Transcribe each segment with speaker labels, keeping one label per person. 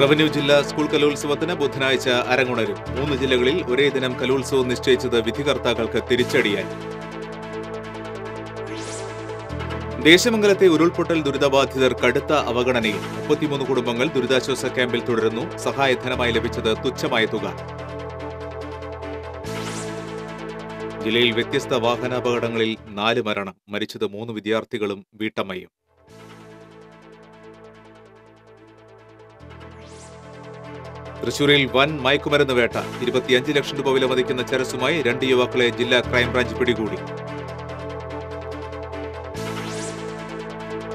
Speaker 1: Revenue ജില്ലാ school കലോത്സവത്തിന് ബുധനാഴ്ച അരങ്ങുണരും. 3 ജില്ലകളിൽ ഒരേ ദിനം കലോത്സവം നിശ്ചയിച്ചത് വിധികർത്താക്കൾക്ക് തിരിച്ചടിയായി. ദേശമംഗലത്തെ ഉരുൾപൊട്ടൽ ദുരിതബാധിതർ കടുത്ത അവഗണനയിൽ. 33 കുടുംബങ്ങൾ ദുരിതാശ്വാസ ക്യാമ്പിൽ തുടരുന്നു. സഹായധനമായി ലഭിച്ചത് തുച്ഛമായ തുക. ജില്ലയിൽ വ്യത്യസ്ത വാഹനാപകടങ്ങളിൽ 4 മരണം. മരിച്ചത് 3 വിദ്യാർത്ഥികളും വീട്ടമ്മയും. തൃശൂരിൽ വൻ മയക്കുമരുന്ന് വേട്ട. 25 ലക്ഷം രൂപ വിലമതിക്കുന്ന ചരസുമായി 2 യുവാക്കളെ ജില്ലാ ക്രൈംബ്രാഞ്ച് പിടികൂടി.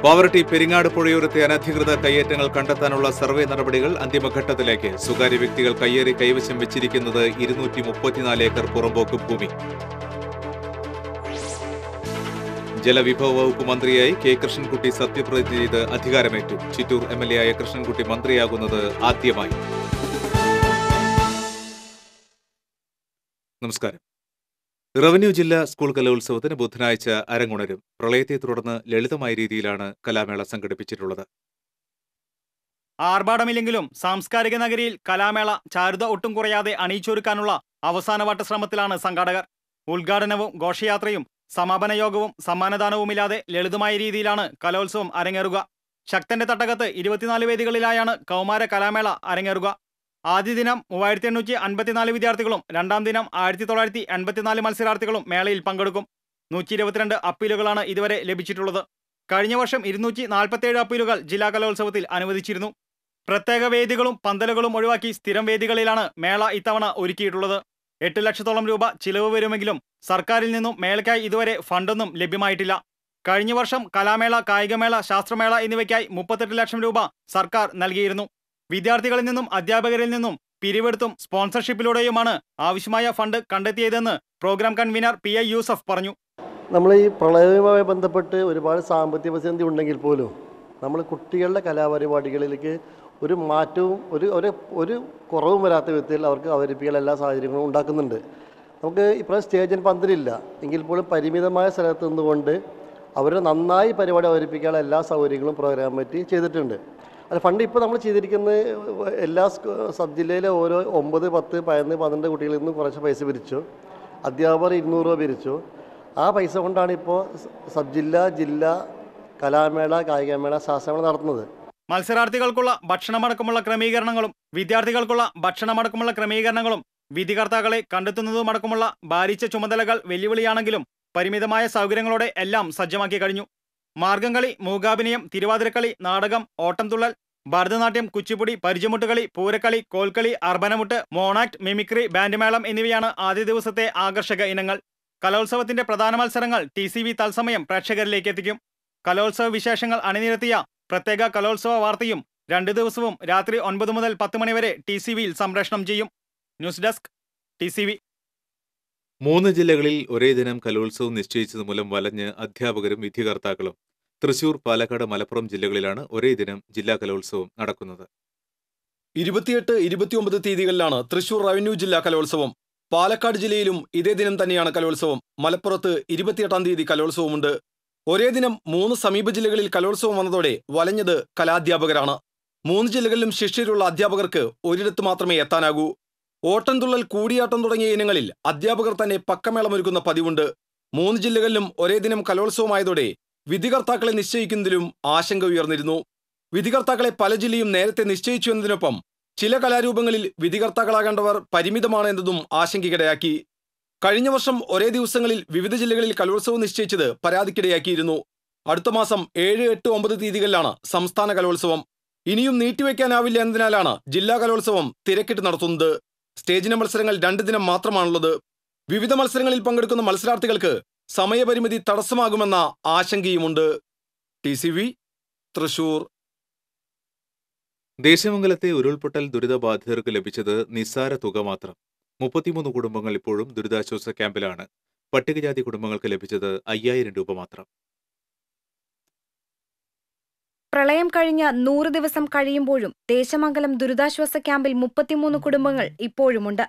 Speaker 1: പാവറട്ടി പെരിങ്ങാട് പുഴയോരത്തെ അനധികൃത കയ്യേറ്റങ്ങൾ കണ്ടെത്താനുള്ള സർവേ നടപടികൾ അന്തിമഘട്ടത്തിലേക്ക്. സ്വകാര്യ വ്യക്തികൾ കയ്യേറി കൈവശം വെച്ചിരിക്കുന്നത് 234 ഏക്കർ പുറമ്പോക്ക് ഭൂമി. ജലവിഭവ വകുപ്പ് മന്ത്രിയായി കെ കൃഷ്ണൻകുട്ടി സത്യപ്രതിജ്ഞ ചെയ്ത് അധികാരമേറ്റു. ചിറ്റൂർ MLA ആയ കൃഷ്ണൻകുട്ടി മന്ത്രിയാകുന്നത് ആദ്യമായി. നമസ്കാരം. റവന്യൂ ജില്ലാ സ്കൂൾ കലോത്സവത്തിന് ബുധനാഴ്ച അരങ്ങുണരും. പ്രളയത്തെ തുടർന്ന് ലളിതമായ രീതിയിലാണ് കലാമേള സംഘടിപ്പിച്ചിട്ടുള്ളത്.
Speaker 2: ആർഭാടമില്ലെങ്കിലും സാംസ്കാരിക നഗരിയിൽ കലാമേള ചാരുത ഒട്ടും കുറയാതെ അണിയിച്ചൊരുക്കാനുള്ള അവസാനവട്ട ശ്രമത്തിലാണ് സംഘാടകർ. ഉദ്ഘാടനവും ഘോഷയാത്രയും സമാപന യോഗവും സമ്മാനദാനവുമില്ലാതെ ലളിതമായ രീതിയിലാണ് കലോത്സവം അരങ്ങേറുക. ശക്തന്റെ തട്ടകത്ത് 24 വേദികളിലായാണ് കൗമാര കലാമേള അരങ്ങേറുക. ആദ്യ ദിനം 3854 വിദ്യാർത്ഥികളും രണ്ടാം ദിനം 1984 മത്സരാർത്ഥികളും മേളയിൽ പങ്കെടുക്കും. 122 അപ്പീലുകളാണ് ഇതുവരെ ലഭിച്ചിട്ടുള്ളത്. കഴിഞ്ഞ വർഷം 247 അപ്പീലുകൾ ജില്ലാ കലോത്സവത്തിൽ അനുവദിച്ചിരുന്നു. പ്രത്യേക വേദികളും പന്തലുകളും ഒഴിവാക്കി സ്ഥിരം വേദികളിലാണ് മേള ഇത്തവണ ഒരുക്കിയിട്ടുള്ളത്. 8 ലക്ഷത്തോളം രൂപ ചിലവ് വരുമെങ്കിലും സർക്കാരിൽ നിന്നും മേളയ്ക്കായി ഇതുവരെ ഫണ്ടൊന്നും ലഭ്യമായിട്ടില്ല. കഴിഞ്ഞ വർഷം കലാമേള, കായികമേള, ശാസ്ത്രമേള എന്നിവയ്ക്കായി 38 ലക്ഷം രൂപ സർക്കാർ നൽകിയിരുന്നു. വിദ്യാർത്ഥികളിൽ നിന്നും അധ്യാപകരിൽ നിന്നും പിരിവെടുത്തും സ്പോൺസർഷിപ്പിലൂടെയുമാണ് ആവശ്യമായ ഫണ്ട് കണ്ടെത്തിയതെന്ന് പ്രോഗ്രാം കൺവീനർ PI യൂസഫ് പറഞ്ഞു.
Speaker 3: നമ്മൾ ഈ പ്രളയവുമായി ബന്ധപ്പെട്ട് ഒരുപാട് സാമ്പത്തിക പ്രതിസന്ധി ഉണ്ടെങ്കിൽ പോലും നമ്മൾ കുട്ടികളുടെ കലാപരിപാടികളിലേക്ക് ഒരു മാറ്റവും ഒരു കുറവും വരാത്ത വിധത്തിൽ അവർക്ക് അവതരിപ്പിക്കാൻ എല്ലാ സാഹചര്യങ്ങളും ഉണ്ടാക്കുന്നുണ്ട്. നമുക്ക് ഇപ്പോഴും സ്റ്റേജിന് പന്തലില്ല എങ്കിൽ പോലും പരിമിതമായ സ്ഥലത്ത് നിന്നുകൊണ്ട് അവർ നന്നായി പരിപാടി അവതരിപ്പിക്കാനുള്ള എല്ലാ സൗകര്യങ്ങളും പ്രോഗ്രാം കമ്മിറ്റി ചെയ്തിട്ടുണ്ട്. അത് ഫണ്ട് ഇപ്പോൾ നമ്മൾ ചെയ്തിരിക്കുന്നത് എല്ലാ സബ് ജില്ലയിലെ ഓരോ 9, 10, 11, 12 കുട്ടികളിൽ നിന്ന് കുറച്ച് പൈസ പിരിച്ചു. അധ്യാപകർ 200 രൂപ പിരിച്ചു. ആ പൈസ കൊണ്ടാണ് ഇപ്പോൾ സബ് ജില്ല കലാമേള, കായികമേള, ശാസ്ത്രമേള നടത്തുന്നത്.
Speaker 2: മത്സരാർത്ഥികൾക്കുള്ള ഭക്ഷണമടക്കമുള്ള ക്രമീകരണങ്ങളും വിദ്യാർത്ഥികൾക്കുള്ള ഭക്ഷണമടക്കമുള്ള ക്രമീകരണങ്ങളും വിധികർത്താക്കളെ കണ്ടെത്തുന്നതുമടക്കമുള്ള ഭാരിച്ച ചുമതലകൾ വെല്ലുവിളിയാണെങ്കിലും പരിമിതമായ സൗകര്യങ്ങളോടെ എല്ലാം സജ്ജമാക്കി കഴിഞ്ഞു. മാർഗംകളി, മൂകാഭിനയം, തിരുവാതിരക്കളി, നാടകം, Ottamthullal, Bharatanatyam, Kuchipudi, Parichamuttukali, Poorakkali, Kolkali, Arabanamuttu, mono act, mimicry, band മേളം എന്നിവയാണ് ആദ്യ ദിവസത്തെ ആകർഷക ഇനങ്ങൾ. കലോത്സവത്തിന്റെ പ്രധാന മത്സരങ്ങൾ TCV തത്സമയം പ്രേക്ഷകരിലേക്ക് എത്തിക്കും. കലോത്സവ വിശേഷങ്ങൾ അണിനിരത്തിയ പ്രത്യേക കലോത്സവ വാർത്തയും 2 ദിവസവും രാത്രി 9 മുതൽ 10 മണി വരെ TCVയിൽ സംപ്രേഷണം ചെയ്യും. News desk TCV.
Speaker 1: 3 ജില്ലകളിൽ ഒരേ ദിനം കലോത്സവം നിശ്ചയിച്ചത് മൂലം വലഞ്ഞ് അധ്യാപകരും വിധികർത്താക്കളും. തൃശൂർ, പാലക്കാട്, മലപ്പുറം ജില്ലകളിലാണ് ഒരേ ദിനം ജില്ലാ കലോത്സവം നടക്കുന്നത്.
Speaker 4: 28, 29 തീയതികളിലാണ് തൃശൂർ റവന്യൂ ജില്ലാ കലോത്സവം. പാലക്കാട് ജില്ലയിലും ഇതേ ദിനം തന്നെയാണ് കലോത്സവം. മലപ്പുറത്ത് 28-ാം തീയതി കലോത്സവമുണ്ട്. ഒരേ ദിനം 3 സമീപ ജില്ലകളിൽ കലോത്സവം വന്നതോടെ വലഞ്ഞത് കലാധ്യാപകരാണ്. 3 ജില്ലകളിലും ശിഷ്യരുള്ള അധ്യാപകർക്ക് ഒരിടത്ത് മാത്രമേ എത്താനാകൂ. ഓട്ടംതുള്ളൽ, കൂടിയാട്ടം തുടങ്ങിയ ഇനങ്ങളിൽ അധ്യാപകർ തന്നെ പക്കമേളമൊരുക്കുന്ന പതിവുണ്ട്. 3 ജില്ലകളിലും ഒരേ ദിനം കലോത്സവമായതോടെ വിധികർത്താക്കളെ നിശ്ചയിക്കുന്നതിലും ആശങ്ക ഉയർന്നിരുന്നു. വിധികർത്താക്കളെ പല ജില്ലയും നേരത്തെ നിശ്ചയിച്ചു എന്നതിനൊപ്പം ചില കലാരൂപങ്ങളിൽ വിധികർത്താക്കളാകേണ്ടവർ പരിമിതമാണ് എന്നതും ആശങ്കയ്ക്കിടയാക്കി. കഴിഞ്ഞ വർഷം ഒരേ ദിവസങ്ങളിൽ വിവിധ ജില്ലകളിൽ കലോത്സവം നിശ്ചയിച്ചത് പരാതിക്കിടയാക്കിയിരുന്നു. അടുത്ത മാസം 7, 8, 9 തീയതികളിലാണ് സംസ്ഥാന കലോത്സവം. ഇനിയും നീട്ടിവെക്കാനാവില്ല എന്നതിനാലാണ് ജില്ലാ കലോത്സവം തിരക്കിട്ട് നടത്തുന്നത്. സ്റ്റേജിന മത്സരങ്ങൾ 2 ദിനം മാത്രമാണുള്ളത്. വിവിധ മത്സരങ്ങളിൽ പങ്കെടുക്കുന്ന മത്സരാർത്ഥികൾക്ക് സമയപരിമിതി തടസ്സമാകുമെന്ന ആശങ്കയുമുണ്ട്. TCV, തൃശൂർ.
Speaker 1: ദേശമംഗലത്തെ ഉരുൾപൊട്ടൽ ദുരിതബാധിതർക്ക് ലഭിച്ചത് നിസ്സാര തുക മാത്രം. 33 കുടുംബങ്ങൾ ഇപ്പോഴും ദുരിതാശ്വാസ ക്യാമ്പിലാണ്. പട്ടികജാതി കുടുംബങ്ങൾക്ക് ലഭിച്ചത് 5000 രൂപ മാത്രം.
Speaker 5: പ്രളയം കഴിഞ്ഞ് 100 ദിവസം കഴിയുമ്പോഴും ദേശമംഗലം ദുരിതാശ്വാസ ക്യാമ്പിൽ 33 കുടുംബങ്ങൾ ഇപ്പോഴുമുണ്ട്.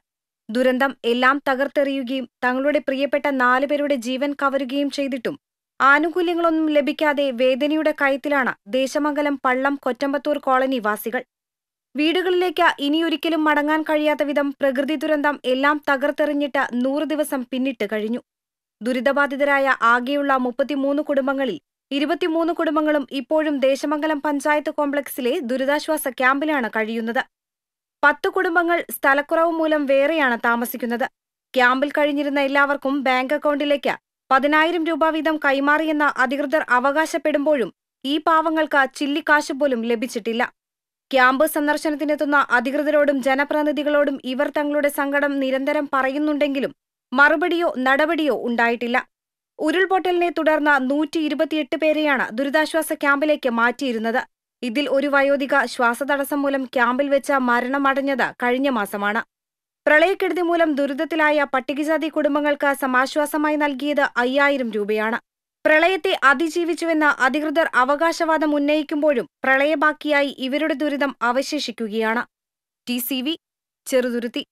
Speaker 5: ദുരന്തം എല്ലാം തകർത്തെറിയുകയും തങ്ങളുടെ പ്രിയപ്പെട്ട 4 പേരുടെ ജീവൻ കവരുകയും ചെയ്തിട്ടും ആനുകൂല്യങ്ങളൊന്നും ലഭിക്കാതെ വേദനയുടെ കയത്തിലാണ് ദേശമംഗലം പള്ളം കൊറ്റമ്പത്തൂർ കോളനി വാസികൾ. വീടുകളിലേക്ക് ഇനിയൊരിക്കലും മടങ്ങാൻ കഴിയാത്ത വിധം പ്രകൃതി ദുരന്തം എല്ലാം തകർത്തെറിഞ്ഞിട്ട് 100 ദിവസം പിന്നിട്ട് കഴിഞ്ഞു. ദുരിതബാധിതരായ ആകെയുള്ള 33 കുടുംബങ്ങളിൽ 23 കുടുംബങ്ങളും ഇപ്പോഴും ദേശമംഗലം പഞ്ചായത്ത് കോംപ്ലക്സിലെ ദുരിതാശ്വാസ ക്യാമ്പിലാണ് കഴിയുന്നത്. 10 കുടുംബങ്ങൾ സ്ഥലക്കുറവ് മൂലം വേറെയാണ് താമസിക്കുന്നത്. ക്യാമ്പിൽ കഴിഞ്ഞിരുന്ന എല്ലാവർക്കും ബാങ്ക് അക്കൗണ്ടിലേക്ക് 10,000 രൂപ വീതം കൈമാറിയെന്ന് അധികൃതർ അവകാശപ്പെടുമ്പോഴും ഈ പാവങ്ങൾക്ക് ചില്ലിക്കാശ് പോലും ലഭിച്ചിട്ടില്ല. ക്യാമ്പ് സന്ദർശനത്തിനെത്തുന്ന അധികൃതരോടും ജനപ്രതിനിധികളോടും ഇവർ തങ്ങളുടെ സങ്കടം നിരന്തരം പറയുന്നുണ്ടെങ്കിലും മറുപടിയോ നടപടിയോ ഉണ്ടായിട്ടില്ല. ഉരുൾപൊട്ടലിനെ തുടർന്ന് 128 പേരെയാണ് ദുരിതാശ്വാസ ക്യാമ്പിലേക്ക് മാറ്റിയിരുന്നത്. ഇതിൽ ഒരു വയോധിക ശ്വാസതടസ്സം മൂലം ക്യാമ്പിൽ വെച്ച് മരണമടഞ്ഞത് കഴിഞ്ഞ മാസമാണ്. പ്രളയക്കെടുതി മൂലം ദുരിതത്തിലായ പട്ടികജാതി കുടുംബങ്ങൾക്ക് സമാശ്വാസമായി നൽകിയത് 5,000 രൂപയാണ്. പ്രളയത്തെ അതിജീവിച്ചുവെന്ന് അധികൃതർ അവകാശവാദം ഉന്നയിക്കുമ്പോഴും പ്രളയബാക്കിയായി ഇവരുടെ ദുരിതം അവശേഷിക്കുകയാണ്. TCV ചെറുതുരുത്തി.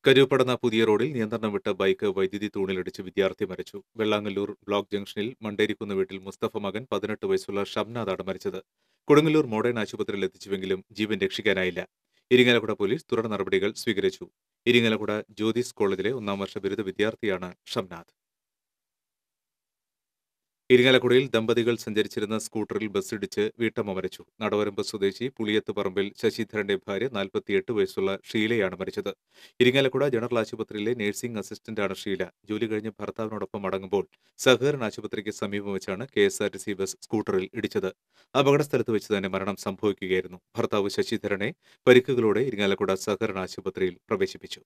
Speaker 1: കരൂപ്പടന്ന പുതിയ റോഡിൽ നിയന്ത്രണം വിട്ട ബൈക്ക് വൈദ്യുതി തൂണിലിടിച്ച് വിദ്യാർത്ഥി മരിച്ചു. വെള്ളാങ്ങല്ലൂർ ബ്ലോക്ക് ജംഗ്ഷനിൽ മണ്ടേരിക്കുന്ന് വീട്ടിൽ മുസ്തഫ മകൻ 18 വയസ്സുള്ള ഷംനാദാണ് മരിച്ചത്. കൊടുങ്ങല്ലൂർ മോഡേൺ ആശുപത്രിയിൽ എത്തിച്ചുവെങ്കിലും ജീവൻ രക്ഷിക്കാനായില്ല. ഇരിങ്ങാലക്കുട പോലീസ് തുടർ നടപടികൾ സ്വീകരിച്ചു. ഇരിങ്ങാലക്കുട ജ്യോതിസ് കോളേജിലെ 1ാം വർഷ ബിരുദ വിദ്യാർത്ഥിയാണ് ഷംനാദ്. ഇരിങ്ങാലക്കുടയിൽ ദമ്പതികൾ സഞ്ചരിച്ചിരുന്ന സ്കൂട്ടറിൽ ബസ്സിടിച്ച് വീട്ടമ്മ മരിച്ചു. നടവരമ്പ് സ്വദേശി പുളിയത്ത് പറമ്പിൽ ശശിധരന്റെ ഭാര്യ 48 വയസ്സുള്ള ഷീലയാണ് മരിച്ചത്. ഇരിങ്ങാലക്കുട ജനറൽ ആശുപത്രിയിലെ നഴ്സിംഗ് അസിസ്റ്റന്റാണ് ഷീല. ജോലി കഴിഞ്ഞ് ഭർത്താവിനോടൊപ്പം മടങ്ങുമ്പോൾ സഹകരണ ആശുപത്രിക്ക് സമീപം വെച്ചാണ് KSRTC ബസ് സ്കൂട്ടറിൽ ഇടിച്ചത്. അപകടസ്ഥലത്ത് വെച്ച് തന്നെ മരണം സംഭവിക്കുകയായിരുന്നു. ഭർത്താവ് ശശിധരനെ പരിക്കുകളോടെ ഇരിങ്ങാലക്കുട സഹകരണ ആശുപത്രിയിൽ പ്രവേശിപ്പിച്ചു.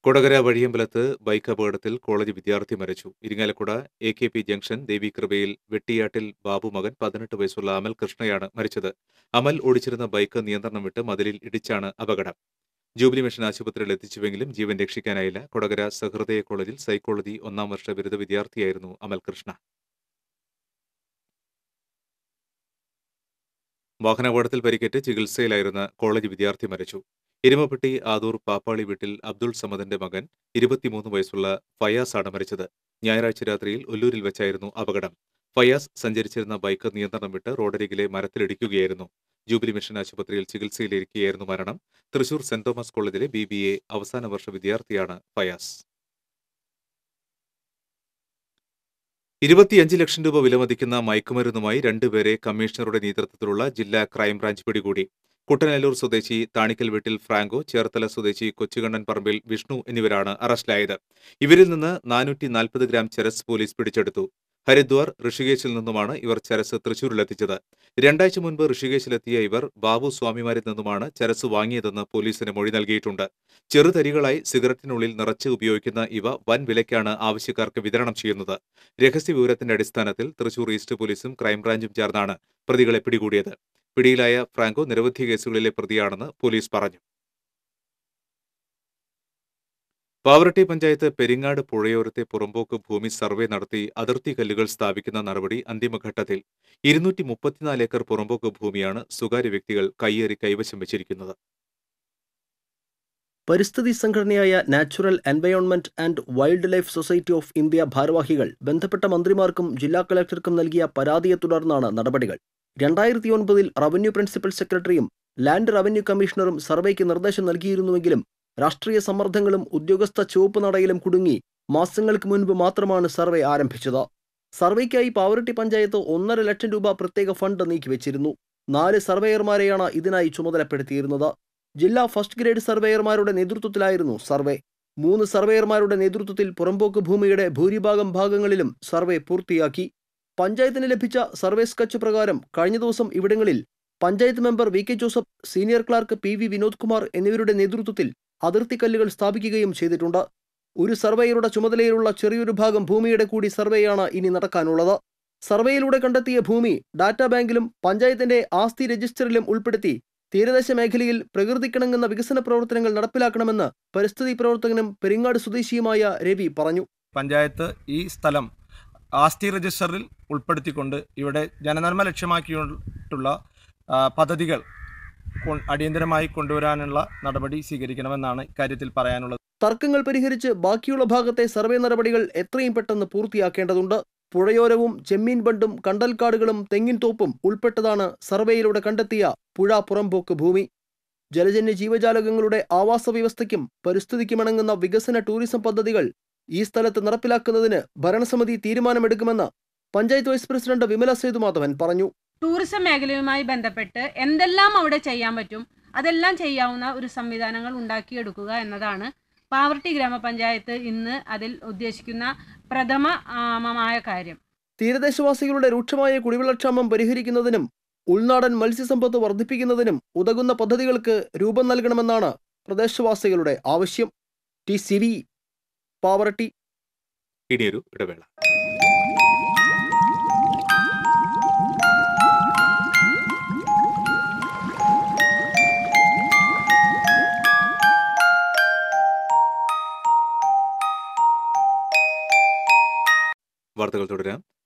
Speaker 1: കൊടകര വഴിയമ്പലത്ത് ബൈക്ക് അപകടത്തിൽ കോളേജ് വിദ്യാർത്ഥി മരിച്ചു. ഇരിങ്ങാലക്കുട AKP ജംഗ്ഷൻ ദേവികൃപയിൽ വെട്ടിയാട്ടിൽ ബാബു മകൻ 18 വയസ്സുള്ള അമൽ കൃഷ്ണയാണ് മരിച്ചത്. അമൽ ഓടിച്ചിരുന്ന ബൈക്ക് നിയന്ത്രണം വിട്ട് മതിലിൽ ഇടിച്ചാണ് അപകടം. ജൂബിലി മിഷൻ ആശുപത്രിയിൽ എത്തിച്ചുവെങ്കിലും ജീവൻ രക്ഷിക്കാനായില്ല. കൊടകര സഹൃദയ കോളേജിൽ സൈക്കോളജി 1ാം വർഷ ബിരുദ വിദ്യാർത്ഥിയായിരുന്നു അമൽ കൃഷ്ണ. വാഹനാപകടത്തിൽ പരിക്കേറ്റ് ചികിത്സയിലായിരുന്ന കോളേജ് വിദ്യാർത്ഥി മരിച്ചു. എരുമപ്പെട്ടി ആദൂർ പാപ്പാളി വീട്ടിൽ അബ്ദുൾ സമദിന്റെ മകൻ 23 വയസ്സുള്ള ഫയാസാണ് മരിച്ചത്. ഞായറാഴ്ച രാത്രിയിൽ ഒല്ലൂരിൽ വെച്ചായിരുന്നു അപകടം. ഫയാസ് സഞ്ചരിച്ചിരുന്ന ബൈക്ക് നിയന്ത്രണം വിട്ട് റോഡരികിലെ മരത്തിലിടിക്കുകയായിരുന്നു. ജൂബിലി മിഷൻ ആശുപത്രിയിൽ ചികിത്സയിലിരിക്കെയായിരുന്നു മരണം. തൃശൂർ സെന്റ് തോമസ് കോളേജിലെ BBA അവസാന വർഷ വിദ്യാർത്ഥിയാണ് ഫയാസ്. 25 ലക്ഷം രൂപ വിലമതിക്കുന്ന മയക്കുമരുന്നുമായി 2 പേരെ കമ്മീഷണറുടെ നേതൃത്വത്തിലുള്ള ജില്ലാ ക്രൈംബ്രാഞ്ച് പിടികൂടി. കുട്ടനല്ലൂർ സ്വദേശി താണിക്കൽ വീട്ടിൽ ഫ്രാങ്കോ, ചേർത്തല സ്വദേശി കൊച്ചുകണ്ണൻ പറമ്പിൽ വിഷ്ണു എന്നിവരാണ് അറസ്റ്റിലായത്. ഇവരിൽ നിന്ന് 440 ഗ്രാം ചരസ് പോലീസ് പിടിച്ചെടുത്തു. ഹരിദ്വാർ, ഋഷികേശിൽ നിന്നുമാണ് ഇവർ ചരസ് തൃശൂരിലെത്തിച്ചത്. 2 ആഴ്ച മുൻപ് ഋഷികേശിലെത്തിയ ഇവർ ബാബു സ്വാമിമാരിൽ നിന്നുമാണ് ചരസ് വാങ്ങിയതെന്ന് പോലീസിന് മൊഴി നൽകിയിട്ടുണ്ട്. ചെറുതരികളായി സിഗരറ്റിനുള്ളിൽ നിറച്ച് ഉപയോഗിക്കുന്ന ഇവ വൻ വിലയ്ക്കാണ് ആവശ്യക്കാർക്ക് വിതരണം ചെയ്യുന്നത്. രഹസ്യവിവരത്തിന്റെ അടിസ്ഥാനത്തിൽ തൃശൂർ ഈസ്റ്റ് പോലീസും ക്രൈംബ്രാഞ്ചും ചേർന്നാണ് പ്രതികളെ പിടികൂടിയത്. പിടിയിലായ ഫ്രാങ്കോ നിരവധി കേസുകളിലെ പ്രതിയാണെന്ന് പോലീസ് പറഞ്ഞു. പാവറട്ടി പഞ്ചായത്ത് പെരിങ്ങാട് പുഴയോരത്തെ പുറമ്പോക്ക് ഭൂമി സർവേ നടത്തി അതിർത്തി കല്ലുകൾ സ്ഥാപിക്കുന്ന നടപടി അന്തിമഘട്ടത്തിൽ. 234 ഏക്കർ പുറമ്പോക്ക് ഭൂമിയാണ് സ്വകാര്യ വ്യക്തികൾ കയ്യേറി കൈവശം വെച്ചിരിക്കുന്നത്.
Speaker 6: പരിസ്ഥിതി സംഘടനയായ natural environment and wild life society of India ഭാരവാഹികൾ ബന്ധപ്പെട്ട മന്ത്രിമാർക്കും ജില്ലാ കളക്ടർക്കും നൽകിയ പരാതിയെ തുടർന്നാണ് നടപടികൾ. 2009 റവന്യൂ പ്രിൻസിപ്പൽ സെക്രട്ടറിയും ലാൻഡ് റവന്യൂ കമ്മീഷണറും സർവേക്ക് നിർദ്ദേശം നൽകിയിരുന്നുവെങ്കിലും രാഷ്ട്രീയ സമ്മർദ്ദങ്ങളും ഉദ്യോഗസ്ഥ ചുവപ്പ് നടയിലും കുടുങ്ങി മാസങ്ങൾക്ക് മുൻപ് മാത്രമാണ് സർവേ ആരംഭിച്ചത്. സർവേക്കായി പാവറട്ടി പഞ്ചായത്ത് 1.5 ലക്ഷം രൂപ പ്രത്യേക ഫണ്ട് നീക്കിവെച്ചിരുന്നു. 4 സർവേയർമാരെയാണ് ഇതിനായി ചുമതലപ്പെടുത്തിയിരുന്നത്. ജില്ലാ ഫസ്റ്റ് ഗ്രേഡ് സർവേയർമാരുടെ നേതൃത്വത്തിലായിരുന്നു സർവേ. 3 സർവേയർമാരുടെ നേതൃത്വത്തിൽ പുറമ്പോക്ക് ഭൂമിയുടെ ഭൂരിഭാഗം ഭാഗങ്ങളിലും സർവേ പൂർത്തിയാക്കി. പഞ്ചായത്തിന് ലഭിച്ച സർവേ സ്കെച്ച് പ്രകാരം കഴിഞ്ഞ ദിവസം ഇവിടങ്ങളിൽ panchayat member VK Joseph, senior clerk PV Vinod Kumar എന്നിവരുടെ നേതൃത്വത്തിൽ അതിർത്തി കല്ലുകൾ സ്ഥാപിക്കുകയും ചെയ്തിട്ടുണ്ട്. ഒരു സർവേയറുടെ ചുമതലയിലുള്ള ചെറിയൊരു ഭാഗം ഭൂമിയുടെ കൂടി സർവേയാണ് ഇനി നടക്കാനുള്ളത്. സർവേയിലൂടെ കണ്ടെത്തിയ ഭൂമി ഡാറ്റാ ബാങ്കിലും പഞ്ചായത്തിന്റെ ആസ്തി രജിസ്റ്ററിലും ഉൾപ്പെടുത്തി തീരദേശ മേഖലയിൽ പ്രകൃതിക്കിണങ്ങുന്ന വികസന പ്രവർത്തനങ്ങൾ നടപ്പിലാക്കണമെന്ന് പരിസ്ഥിതി പ്രവർത്തകനും പെരിങ്ങാട് സ്വദേശിയുമായ രവി പറഞ്ഞു.
Speaker 7: പഞ്ചായത്ത് ഈ സ്ഥലം ആസ്തി രജിസ്റ്ററിൽ ഉൾപ്പെടുത്തിക്കൊണ്ട് ഇവിടെ ജനനന്മ ലക്ഷ്യമാക്കിയിട്ടുള്ള പദ്ധതികൾ അടിയന്തരമായി കൊണ്ടുവരാനുള്ള നടപടി സ്വീകരിക്കണമെന്നാണ് ഇക്കാര്യത്തിൽ പറയാനുള്ളത്.
Speaker 6: തർക്കങ്ങൾ പരിഹരിച്ച് ബാക്കിയുള്ള ഭാഗത്തെ സർവേ നടപടികൾ എത്രയും പെട്ടെന്ന് പൂർത്തിയാക്കേണ്ടതുണ്ട്. പുഴയോരവും ചെമ്മീൻ ബണ്ടും കണ്ടൽക്കാടുകളും തെങ്ങിൻ തോപ്പും ഉൾപ്പെട്ടതാണ് സർവേയിലൂടെ കണ്ടെത്തിയ പുഴ പുറംപോക്ക് ഭൂമി. ജലജന്യ ജീവജാലകങ്ങളുടെ ആവാസ വ്യവസ്ഥയ്ക്കും പരിസ്ഥിതിക്കുമിണങ്ങുന്ന വികസന ടൂറിസം പദ്ധതികൾ ഈ സ്ഥലത്ത് നടപ്പിലാക്കുന്നതിന് ഭരണസമിതി തീരുമാനമെടുക്കുമെന്ന് പഞ്ചായത്ത് വൈസ് പ്രസിഡന്റ് വിമല സേതുമാധവൻ പറഞ്ഞു.
Speaker 8: ടൂറിസം മേഖലയുമായി ബന്ധപ്പെട്ട് എന്തെല്ലാം അവിടെ ചെയ്യാൻ പറ്റും അതെല്ലാം ചെയ്യാവുന്ന ഒരു സംവിധാനങ്ങൾ ഉണ്ടാക്കിയെടുക്കുക എന്നതാണ് പാവർട്ടി ഗ്രാമപഞ്ചായത്ത് ഇന്ന് അതിൽ ഉദ്ദേശിക്കുന്ന പ്രഥമമായ കാര്യം.
Speaker 6: തീരദേശവാസികളുടെ രൂക്ഷമായ കുടിവെള്ളക്ഷാമം പരിഹരിക്കുന്നതിനും ഉൾനാടൻ മത്സ്യസമ്പത്ത് വർദ്ധിപ്പിക്കുന്നതിനും ഉതകുന്ന പദ്ധതികൾക്ക് രൂപം നൽകണമെന്നാണ് പ്രദേശവാസികളുടെ ആവശ്യം. TCV പാവർട്ടി.
Speaker 1: ഇനിയൊരു ഇടവേള. വാർത്തകൾ തുടരാം.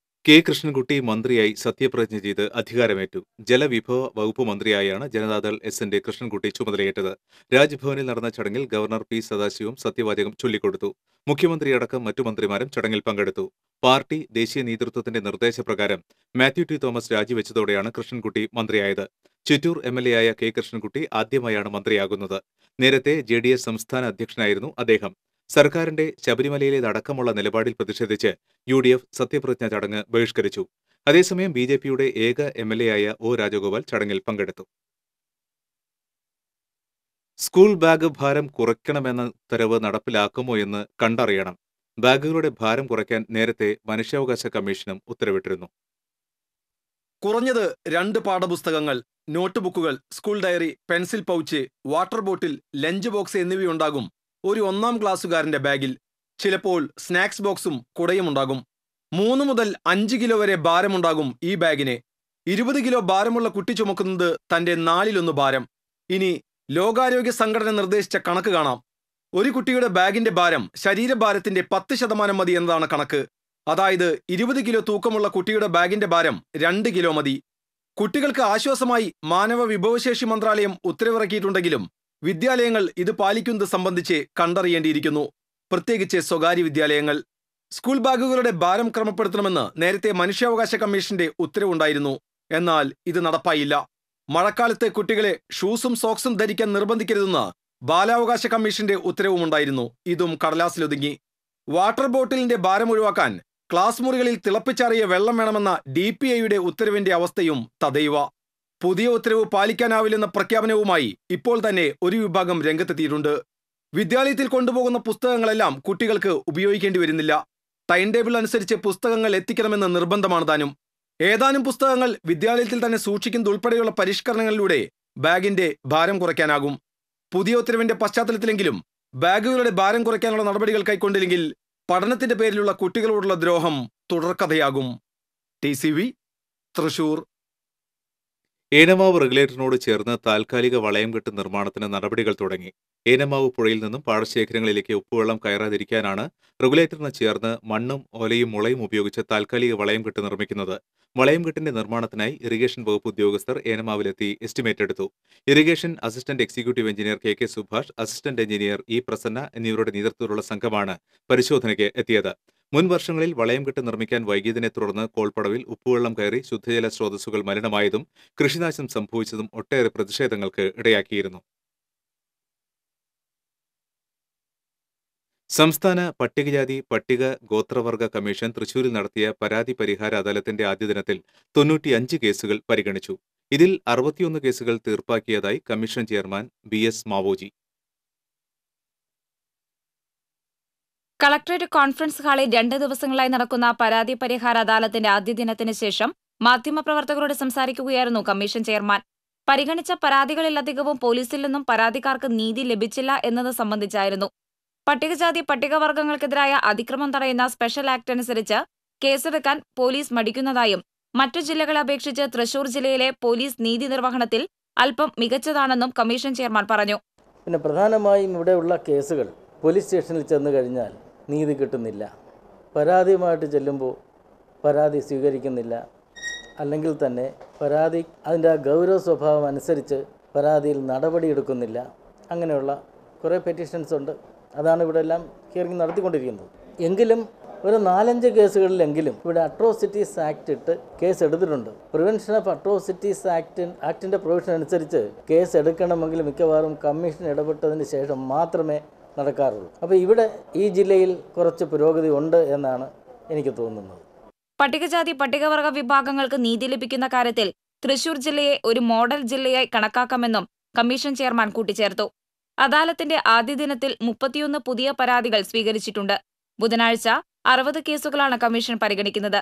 Speaker 1: കെ കൃഷ്ണൻകുട്ടി മന്ത്രിയായി സത്യപ്രതിജ്ഞ ചെയ്ത് അധികാരമേറ്റു. ജലവിഭവ വകുപ്പ് മന്ത്രിയായാണ് ജനതാദൾ എസിന്റെ കൃഷ്ണൻകുട്ടി ചുമതലയേറ്റത്. രാജ്ഭവനിൽ നടന്ന ചടങ്ങിൽ ഗവർണർ P സദാശിവം സത്യവാചകം ചൊല്ലിക്കൊടുത്തു. മുഖ്യമന്ത്രിയടക്കം മറ്റു മന്ത്രിമാരും ചടങ്ങിൽ പങ്കെടുത്തു. പാർട്ടി ദേശീയ നേതൃത്വത്തിന്റെ നിർദ്ദേശപ്രകാരം മാത്യു ടി തോമസ് രാജിവെച്ചതോടെയാണ് കൃഷ്ണൻകുട്ടി മന്ത്രിയായത്. ചിറ്റൂർ MLA കെ കൃഷ്ണൻകുട്ടി ആദ്യമായാണ് മന്ത്രിയാകുന്നത്. നേരത്തെ JDS സംസ്ഥാന അധ്യക്ഷനായിരുന്നു അദ്ദേഹം. സർക്കാരിന്റെ ശബരിമലയിലേതടക്കമുള്ള നിലപാടിൽ പ്രതിഷേധിച്ച് UDF സത്യപ്രതിജ്ഞാ ചടങ്ങ് ബഹിഷ്കരിച്ചു. അതേസമയം BJPയുടെ ഏക MLA O രാജഗോപാൽ ചടങ്ങിൽ പങ്കെടുത്തു. സ്കൂൾ ബാഗ് ഭാരം കുറയ്ക്കണമെന്ന ഉത്തരവ് നടപ്പിലാക്കുമോ എന്ന് കണ്ടറിയണം. ബാഗുകളുടെ ഭാരം കുറയ്ക്കാൻ നേരത്തെ മനുഷ്യാവകാശ കമ്മീഷനും ഉത്തരവിട്ടിരുന്നു.
Speaker 4: കുറഞ്ഞത് 2 പാഠപുസ്തകങ്ങൾ, നോട്ട് ബുക്കുകൾ, school diary, pencil pouch, water bottle, lunch box എന്നിവയുണ്ടാകും ഒരു 1ാം ക്ലാസ്സുകാരന്റെ ബാഗിൽ. ചിലപ്പോൾ സ്നാക്സ് ബോക്സും കുടയുമുണ്ടാകും. 3 മുതൽ 5 കിലോ വരെ ഭാരമുണ്ടാകും ഈ ബാഗിന്. 20 കിലോ ഭാരമുള്ള കുട്ടി ചുമക്കുന്നത് തന്റെ 4/1 ഭാരം. ഇനി ലോകാരോഗ്യ സംഘടന നിർദ്ദേശിച്ച കണക്ക് കാണാം. ഒരു കുട്ടിയുടെ ബാഗിന്റെ ഭാരം ശരീരഭാരത്തിന്റെ 10% മതി എന്നതാണ് കണക്ക്. അതായത് 20 കിലോ തൂക്കമുള്ള കുട്ടിയുടെ ബാഗിന്റെ ഭാരം 2 കിലോ മതി. കുട്ടികൾക്ക് ആശ്വാസമായി മാനവ വിഭവശേഷി മന്ത്രാലയം ഉത്തരവിറക്കിയിട്ടുണ്ടെങ്കിലും വിദ്യാലയങ്ങൾ ഇത് പാലിക്കുന്നത് സംബന്ധിച്ച് കണ്ടറിയേണ്ടിയിരിക്കുന്നു. പ്രത്യേകിച്ച് സ്വകാര്യ വിദ്യാലയങ്ങൾ. സ്കൂൾ ബാഗുകളുടെ ഭാരം ക്രമപ്പെടുത്തണമെന്ന് നേരത്തെ മനുഷ്യാവകാശ കമ്മീഷന്റെ ഉത്തരവുണ്ടായിരുന്നു. എന്നാൽ ഇത് നടപ്പായില്ല. മഴക്കാലത്ത് കുട്ടികളെ ഷൂസും സോക്സും ധരിക്കാൻ നിർബന്ധിക്കരുതെന്ന് ബാലാവകാശ കമ്മീഷന്റെ ഉത്തരവുമുണ്ടായിരുന്നു. ഇതും കടലാസിലൊതുങ്ങി. വാട്ടർ ബോട്ടിലിന്റെ ഭാരം ഒഴിവാക്കാൻ ക്ലാസ് മുറികളിൽ തിളപ്പിച്ചാറിയ വെള്ളം വേണമെന്ന DPIയുടെ ഉത്തരവിന്റെ അവസ്ഥയും തദൈവ. പുതിയ ഉത്തരവ് പാലിക്കാനാവില്ലെന്ന പ്രഖ്യാപനവുമായി ഇപ്പോൾ തന്നെ ഒരു വിഭാഗം രംഗത്തെത്തിയിട്ടുണ്ട്. വിദ്യാലയത്തിൽ കൊണ്ടുപോകുന്ന പുസ്തകങ്ങളെല്ലാം കുട്ടികൾക്ക് ഉപയോഗിക്കേണ്ടി വരുന്നില്ല. ടൈം ടേബിൾ അനുസരിച്ച് പുസ്തകങ്ങൾ എത്തിക്കണമെന്ന് നിർബന്ധമാണ് താനും. ഏതാനും പുസ്തകങ്ങൾ വിദ്യാലയത്തിൽ തന്നെ സൂക്ഷിക്കുന്നതുൾപ്പെടെയുള്ള പരിഷ്കരണങ്ങളിലൂടെ ബാഗിന്റെ ഭാരം കുറയ്ക്കാനാകും. പുതിയ ഉത്തരവിന്റെ പശ്ചാത്തലത്തിലെങ്കിലും ബാഗുകളുടെ ഭാരം കുറയ്ക്കാനുള്ള നടപടികൾ കൈക്കൊണ്ടില്ലെങ്കിൽ പഠനത്തിന്റെ പേരിലുള്ള കുട്ടികളോടുള്ള ദ്രോഹം തുടർക്കഥയാകും. TCV തൃശൂർ.
Speaker 1: ഏനമാവ് റെഗുലേറ്ററിനോട് ചേർന്ന് താൽക്കാലിക വളയംകെട്ട് നിർമ്മാണത്തിന് നടപടികൾ തുടങ്ങി. ഏനമാവ് പുഴയിൽ നിന്നും പാടശേഖരങ്ങളിലേക്ക് ഉപ്പുവെള്ളം കയറാതിരിക്കാനാണ് റെഗുലേറ്ററിന് ചേർന്ന് മണ്ണും ഓലയും മുളയും ഉപയോഗിച്ച് താൽക്കാലിക വളയംകെട്ട് നിർമ്മിക്കുന്നത്. വളയംകെട്ടിന്റെ നിർമ്മാണത്തിനായി ഇറിഗേഷൻ വകുപ്പ് ഉദ്യോഗസ്ഥർ ഏനമാവിലെത്തി എസ്റ്റിമേറ്റ് എടുത്തു. Irrigation assistant executive engineer KK Subhash, assistant engineer E Prasanna എന്നിവരുടെ നേതൃത്വത്തിലുള്ള സംഘമാണ് പരിശോധനയ്ക്ക് എത്തിയത്. മുൻ വർഷങ്ങളിൽ വളയംകെട്ട് നിർമ്മിക്കാൻ വൈകിയതിനെ തുടർന്ന് കോൾപ്പടവിൽ ഉപ്പുവെള്ളം കയറി ശുദ്ധജല സ്രോതസ്സുകൾ മലിനമായതും കൃഷിനാശം സംഭവിച്ചതും ഒട്ടേറെ പ്രതിഷേധങ്ങൾക്ക് ഇടയാക്കിയിരുന്നു. സംസ്ഥാന പട്ടികജാതി പട്ടിക ഗോത്രവർഗ കമ്മീഷൻ തൃശൂരിൽ നടത്തിയ പരാതി പരിഹാര അദാലത്തിന്റെ ആദ്യ ദിനത്തിൽ 95 കേസുകൾ പരിഗണിച്ചു. ഇതിൽ 61 കേസുകൾ തീർപ്പാക്കിയതായി commission chairman BS Mavoji.
Speaker 9: Collectorate conference ഹാളിൽ 2 ദിവസങ്ങളായി നടക്കുന്ന പരാതി പരിഹാര അദാലത്തിന്റെ ആദ്യ ദിനത്തിന് ശേഷം മാധ്യമപ്രവർത്തകരോട് സംസാരിക്കുകയായിരുന്നു കമ്മീഷൻ ചെയർമാൻ. പരിഗണിച്ച പരാതികളിലധികവും പോലീസിൽ നിന്നും പരാതിക്കാർക്ക് നീതി ലഭിച്ചില്ല എന്നത് സംബന്ധിച്ചായിരുന്നു. പട്ടികജാതി പട്ടികവർഗങ്ങൾക്കെതിരായ അതിക്രമം തടയുന്ന സ്പെഷ്യൽ ആക്ട് അനുസരിച്ച് കേസെടുക്കാൻ പോലീസ് മടിക്കുന്നതായും മറ്റു ജില്ലകളെ അപേക്ഷിച്ച് തൃശൂർ ജില്ലയിലെ പോലീസ് നീതി നിർവഹണത്തിൽ അല്പം മികച്ചതാണെന്നും കമ്മീഷൻ ചെയർമാൻ പറഞ്ഞു.
Speaker 10: പിന്നെ പ്രധാനമായും ഇവിടെയുള്ള കേസുകൾ പോലീസ് സ്റ്റേഷനിൽ ചെന്ന് കഴിഞ്ഞാൽ നീതി കിട്ടുന്നില്ല. പരാതിയുമായിട്ട് ചെല്ലുമ്പോൾ പരാതി സ്വീകരിക്കുന്നില്ല, അല്ലെങ്കിൽ തന്നെ പരാതി അതിൻ്റെ ആ ഗൗരവ സ്വഭാവം അനുസരിച്ച് പരാതിയിൽ നടപടിയെടുക്കുന്നില്ല. അങ്ങനെയുള്ള കുറേ പെറ്റീഷൻസ് ഉണ്ട്. അതാണ് ഇവിടെ എല്ലാം ഹിയറിംഗ് നടത്തിക്കൊണ്ടിരിക്കുന്നത്. എങ്കിലും ഒരു 4-5 കേസുകളിലെങ്കിലും ഇവിടെ അട്രോസിറ്റീസ് ആക്ട് ഇട്ട് കേസ് എടുത്തിട്ടുണ്ട്. പ്രിവെൻഷൻ ഓഫ് അട്രോസിറ്റീസ് ആക്ടിൻ്റെ പ്രൊവിഷൻ അനുസരിച്ച് കേസ് എടുക്കണമെങ്കിൽ മിക്കവാറും കമ്മീഷൻ ഇടപെട്ടതിന് ശേഷം മാത്രമേ നടക്കാറുള്ളൂ. അപ്പോൾ ഇവിടെ ഈ ജില്ലയിൽ കുറച്ച് പുരോഗതി ഉണ്ട് എന്നാണ് എനിക്ക് തോന്നുന്നത്.
Speaker 9: പട്ടികജാതി പട്ടികവർഗ വിഭാഗങ്ങൾക്ക് നീതി ലഭിക്കുന്ന കാര്യത്തിൽ തൃശൂർ ജില്ലയെ ഒരു മോഡൽ ജില്ലയായി കണക്കാക്കാമെന്നും കമ്മീഷൻ ചെയർമാൻ കൂട്ടിച്ചേർത്തു. അദാലത്തിന്റെ ആദ്യ ദിനത്തിൽ 31 പുതിയ പരാതികൾ സ്വീകരിച്ചിട്ടുണ്ട്. ബുധനാഴ്ച 60 കേസുകളാണ് കമ്മീഷൻ പരിഗണിക്കുന്നത്.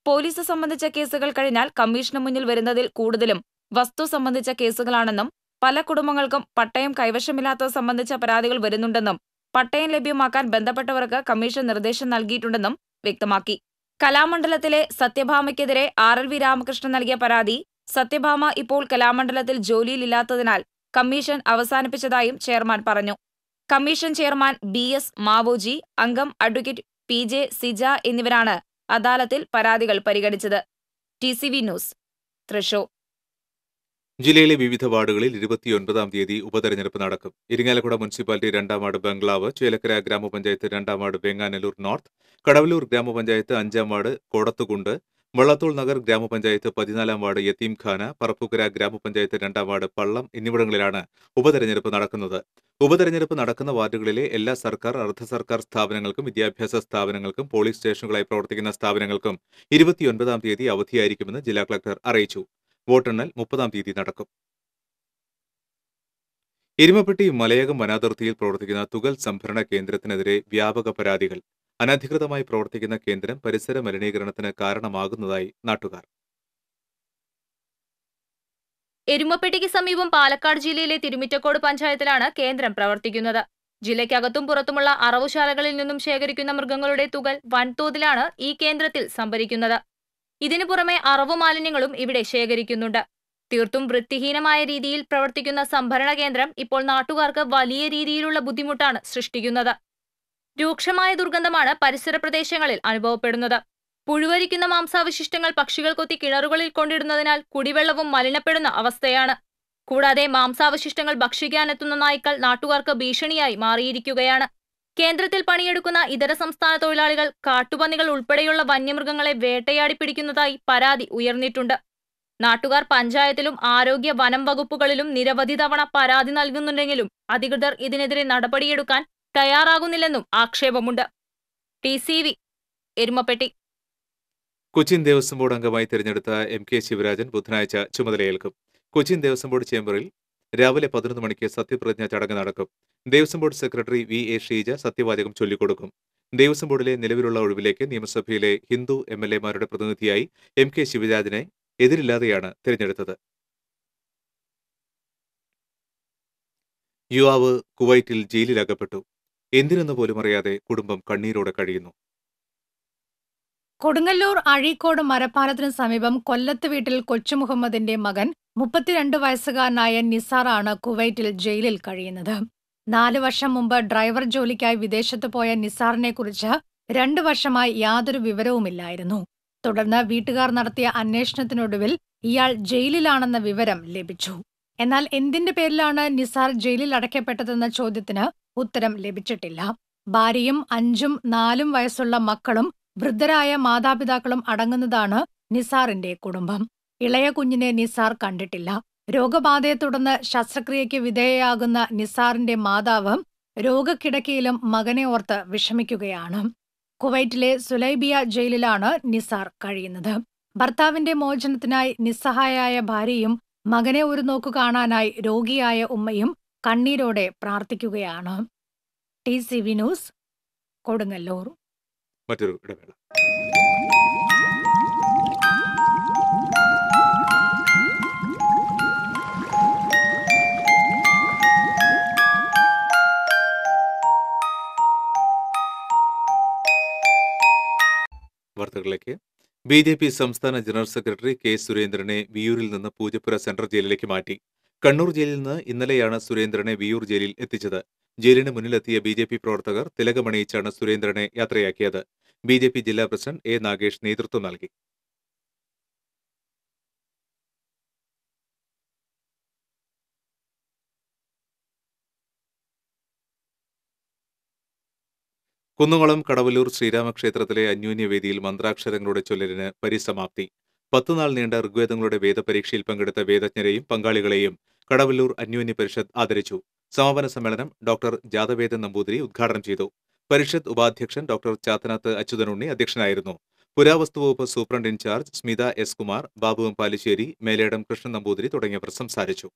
Speaker 9: പോലീസ് സംബന്ധിച്ച കേസുകൾ കഴിഞ്ഞാൽ കമ്മീഷന് മുന്നിൽ വരുന്നതിൽ കൂടുതലും വസ്തു സംബന്ധിച്ച കേസുകളാണെന്നും പല കുടുംബങ്ങൾക്കും പട്ടയം കൈവശമില്ലാത്തത് സംബന്ധിച്ച പരാതികൾ വരുന്നുണ്ടെന്നും പട്ടയം ലഭ്യമാക്കാൻ ബന്ധപ്പെട്ടവർക്ക് കമ്മീഷൻ നിർദ്ദേശം നൽകിയിട്ടുണ്ടെന്നും വ്യക്തമാക്കി. കലാമണ്ഡലത്തിലെ സത്യഭാമയ്ക്കെതിരെ RLV രാമകൃഷ്ണൻ നൽകിയ പരാതി സത്യഭാമ ഇപ്പോൾ കലാമണ്ഡലത്തിൽ ജോലിയിലില്ലാത്തതിനാൽ കമ്മീഷൻ അവസാനിപ്പിച്ചതായും ചെയർമാൻ പറഞ്ഞു. കമ്മീഷൻ ചെയർമാൻ BS മാവോജി, അംഗം അഡ്വക്കേറ്റ് PJ സിജ എന്നിവരാണ് അദാലത്തിൽ പരാതികൾ പരിഗണിച്ചത്. TCV news, Thrissur.
Speaker 1: ജില്ലയിലെ വിവിധ വാർഡുകളിൽ 29-ാം തീയതി ഉപതെരഞ്ഞെടുപ്പ് നടക്കും. ഇരിങ്ങാലക്കുട മുനിസിപ്പാലിറ്റി 2-ാം വാർഡ് ബംഗ്ലാവ്, ചേലക്കര ഗ്രാമപഞ്ചായത്ത് 2-ാം വാർഡ് വെങ്ങാനല്ലൂർ നോർത്ത്, കടവല്ലൂർ ഗ്രാമപഞ്ചായത്ത് 5-ാം വാർഡ് കോടത്തുകുണ്ട്, വള്ളത്തോൾ നഗർ ഗ്രാമപഞ്ചായത്ത് 14-ാം വാർഡ് യത്തീംഖാന, പറപ്പൂക്കര ഗ്രാമപഞ്ചായത്ത് 2-ാം വാർഡ് പള്ളം എന്നിവിടങ്ങളിലാണ് ഉപതെരഞ്ഞെടുപ്പ് നടക്കുന്നത്. ഉപതെരഞ്ഞെടുപ്പ് നടക്കുന്ന വാർഡുകളിലെ എല്ലാ സർക്കാർ, അർദ്ധ സർക്കാർ സ്ഥാപനങ്ങൾക്കും വിദ്യാഭ്യാസ സ്ഥാപനങ്ങൾക്കും പോളിംഗ് സ്റ്റേഷനുകളായി പ്രവർത്തിക്കുന്ന സ്ഥാപനങ്ങൾക്കും 29-ാം തീയതി അവധിയായിരിക്കുമെന്ന് ജില്ലാ കളക്ടർ അറിയിച്ചു. വോട്ടെണ്ണൽ 30-ാം തീയതി നടക്കും. എരുമപ്പെട്ടി മലയകം വനാതിർത്തിയിൽ പ്രവർത്തിക്കുന്ന തുകൽ സംഭരണ കേന്ദ്രത്തിനെതിരെ വ്യാപക പരാതികൾ. അനധികൃതമായി പ്രവർത്തിക്കുന്ന കേന്ദ്രം പരിസര മലിനീകരണത്തിന് കാരണമാകുന്നതായി നാട്ടുകാർ.
Speaker 11: എരുമപ്പെട്ടിക്ക് സമീപം പാലക്കാട് ജില്ലയിലെ തിരുമിറ്റക്കോട് പഞ്ചായത്തിലാണ് കേന്ദ്രം പ്രവർത്തിക്കുന്നത്. ജില്ലയ്ക്കകത്തും പുറത്തുമുള്ള അറവുശാലകളിൽ നിന്നും ശേഖരിക്കുന്ന മൃഗങ്ങളുടെ തുകൽ വൻതോതിലാണ് ഈ കേന്ദ്രത്തിൽ സംഭരിക്കുന്നത്. ഇതിനു പുറമെ അറവു മാലിന്യങ്ങളും ഇവിടെ ശേഖരിക്കുന്നുണ്ട്. തീർത്തും വൃത്തിഹീനമായ രീതിയിൽ പ്രവർത്തിക്കുന്ന സംഭരണ കേന്ദ്രം ഇപ്പോൾ നാട്ടുകാർക്ക് വലിയ രീതിയിലുള്ള ബുദ്ധിമുട്ടാണ് സൃഷ്ടിക്കുന്നത്. രൂക്ഷമായ ദുർഗന്ധമാണ് പരിസര പ്രദേശങ്ങളിൽ അനുഭവപ്പെടുന്നത്. പുഴുവരിക്കുന്ന മാംസാവശിഷ്ടങ്ങൾ പക്ഷികൾ കൊത്തി കിണറുകളിൽ കൊണ്ടിടുന്നതിനാൽ കുടിവെള്ളവും മലിനപ്പെടുന്ന അവസ്ഥയാണ്. കൂടാതെ മാംസാവശിഷ്ടങ്ങൾ ഭക്ഷിക്കാനെത്തുന്ന നായ്ക്കൾ നാട്ടുകാർക്ക് ഭീഷണിയായി മാറിയിരിക്കുകയാണ്. കേന്ദ്രത്തിൽ പണിയെടുക്കുന്ന ഇതര സംസ്ഥാന തൊഴിലാളികൾ കാട്ടുപന്നികൾ ഉൾപ്പെടെയുള്ള വന്യമൃഗങ്ങളെ വേട്ടയാടി പിടിക്കുന്നതായി പരാതി ഉയർന്നിട്ടുണ്ട്. നാട്ടുകാർ പഞ്ചായത്തിലും ആരോഗ്യ വനം വകുപ്പുകളിലും നിരവധി തവണ പരാതി നൽകുന്നുണ്ടെങ്കിലും അധികൃതർ ഇതിനെതിരെ നടപടിയെടുക്കാൻ തയ്യാറാകുന്നില്ലെന്നും ആക്ഷേപമുണ്ട്. TCV, എരുമപ്പെട്ടി.
Speaker 1: കൊച്ചിൻ ദേവസ്വം ബോർഡ് അംഗമായി തിരഞ്ഞെടുത്ത MK ശിവരാജൻ ബുധനാഴ്ച ചുമതലയേൽക്കും. കൊച്ചിൻ ദേവസ്വം ബോർഡ് ചേംബറിൽ രാവിലെ 11 മണിക്ക് സത്യപ്രതിജ്ഞാ ചടങ്ങ് നടക്കും. Devaswom board secretary VA Sheeja സത്യവാചകം ചൊല്ലിക്കൊടുക്കും. ദേവസ്വം ബോർഡിലെ നിലവിലുള്ള ഒഴിവിലേക്ക് നിയമസഭയിലെ ഹിന്ദു MLA-മാരുടെ പ്രതിനിധിയായി MK ശിവരാജനെ എതിരില്ലാതെയാണ് തിരഞ്ഞെടുത്തത്. യുവാവ് കുവൈറ്റിൽ ജയിലിലകപ്പെട്ടു. എന്തിനെന്ന് പോലും അറിയാതെ കുടുംബം കണ്ണീരോടെ കഴിയുന്നു.
Speaker 12: കൊടുങ്ങല്ലൂർ അഴീക്കോട് മരപ്പാലത്തിനു സമീപം കൊല്ലത്ത് വീട്ടിൽ കൊച്ചു മുഹമ്മദിന്റെ മകൻ 32 വയസ്സുകാരനായ നിസാറാണ് കുവൈറ്റിൽ ജയിലിൽ കഴിയുന്നത്. 4 വർഷം മുമ്പ് ഡ്രൈവർ ജോലിക്കായി വിദേശത്ത് പോയ നിസാറിനെക്കുറിച്ച് 2 വർഷമായി യാതൊരു വിവരവുമില്ലായിരുന്നു. തുടർന്ന് വീട്ടുകാർ നടത്തിയ അന്വേഷണത്തിനൊടുവിൽ ഇയാൾ ജയിലിലാണെന്ന വിവരം ലഭിച്ചു. എന്നാൽ എന്തിന്റെ പേരിലാണ് നിസാർ ജയിലിൽ അടയ്ക്കപ്പെട്ടതെന്ന ചോദ്യത്തിന് ഉത്തരം ലഭിച്ചിട്ടില്ല. ഭാര്യയും 5ഉം 4ഉം വയസ്സുള്ള മക്കളും വൃദ്ധരായ മാതാപിതാക്കളും അടങ്ങുന്നതാണ് നിസാറിന്റെ കുടുംബം. ഇളയ കുഞ്ഞിനെ നിസാർ കണ്ടിട്ടില്ല. രോഗബാധയെ തുടർന്ന് ശസ്ത്രക്രിയയ്ക്ക് വിധേയയാകുന്ന നിസാറിന്റെ മാതാവ് രോഗക്കിടക്കയിലും മകനെ ഓർത്ത് വിഷമിക്കുകയാണ്. കുവൈറ്റിലെ സുലൈബിയ ജയിലിലാണ് നിസാർ കഴിയുന്നത്. ഭർത്താവിന്റെ മോചനത്തിനായി നിസ്സഹായയായ ഭാര്യയും മകനെ ഒരു നോക്കു കാണാനായി രോഗിയായ ഉമ്മയും കണ്ണീരോടെ പ്രാർത്ഥിക്കുകയാണ്. TCV news, Kodungallur.
Speaker 1: മറ്റൊരു ഇടവേള. വാർത്തകളിലേക്ക്. BJP സംസ്ഥാന ജനറൽ സെക്രട്ടറി K സുരേന്ദ്രനെ വിയൂരിൽ നിന്ന് പൂജപ്പുര സെൻട്രൽ ജയിലിലേക്ക് മാറ്റി. കണ്ണൂർ ജയിലിൽ നിന്ന് ഇന്നലെയാണ് സുരേന്ദ്രനെ വിയൂർ ജയിലിൽ എത്തിച്ചത്. ജയിലിന് മുന്നിലെത്തിയ BJP പ്രവർത്തകർ തിലകമണിയിച്ചാണ് സുരേന്ദ്രനെ യാത്രയാക്കിയത്. BJP ജില്ലാ പ്രസിഡന്റ് A. നാഗേഷ് നേതൃത്വം നൽകി. കുന്നംകുളം കടവല്ലൂർ ശ്രീരാമക്ഷേത്രത്തിലെ അന്യോന്യവേദിയിൽ മന്ത്രാക്ഷരങ്ങളുടെ ചൊല്ലലിന് പരിസമാപ്തി. 10 നാൾ നീണ്ട ഋഗ്വേദങ്ങളുടെ വേദപരീക്ഷയിൽ പങ്കെടുത്ത വേദജ്ഞരെയും പങ്കാളികളെയും കടവല്ലൂർ അന്യോന്യ പരിഷത്ത് ആദരിച്ചു. സമാപന സമ്മേളനം ഡോക്ടർ ജാതവേദൻ നമ്പൂതിരി ഉദ്ഘാടനം ചെയ്തു. പരിഷത്ത് ഉപാധ്യക്ഷൻ ഡോക്ടർ ചാത്തനാത്ത് അച്യുതനുണ്ണി അധ്യക്ഷനായിരുന്നു. പുരാവസ്തു വകുപ്പ് superintendent in charge Smitha S. Kumar, Babu M. Palissery, Meledam Krishnan Namboothiri തുടങ്ങിയവർ സംസാരിച്ചു.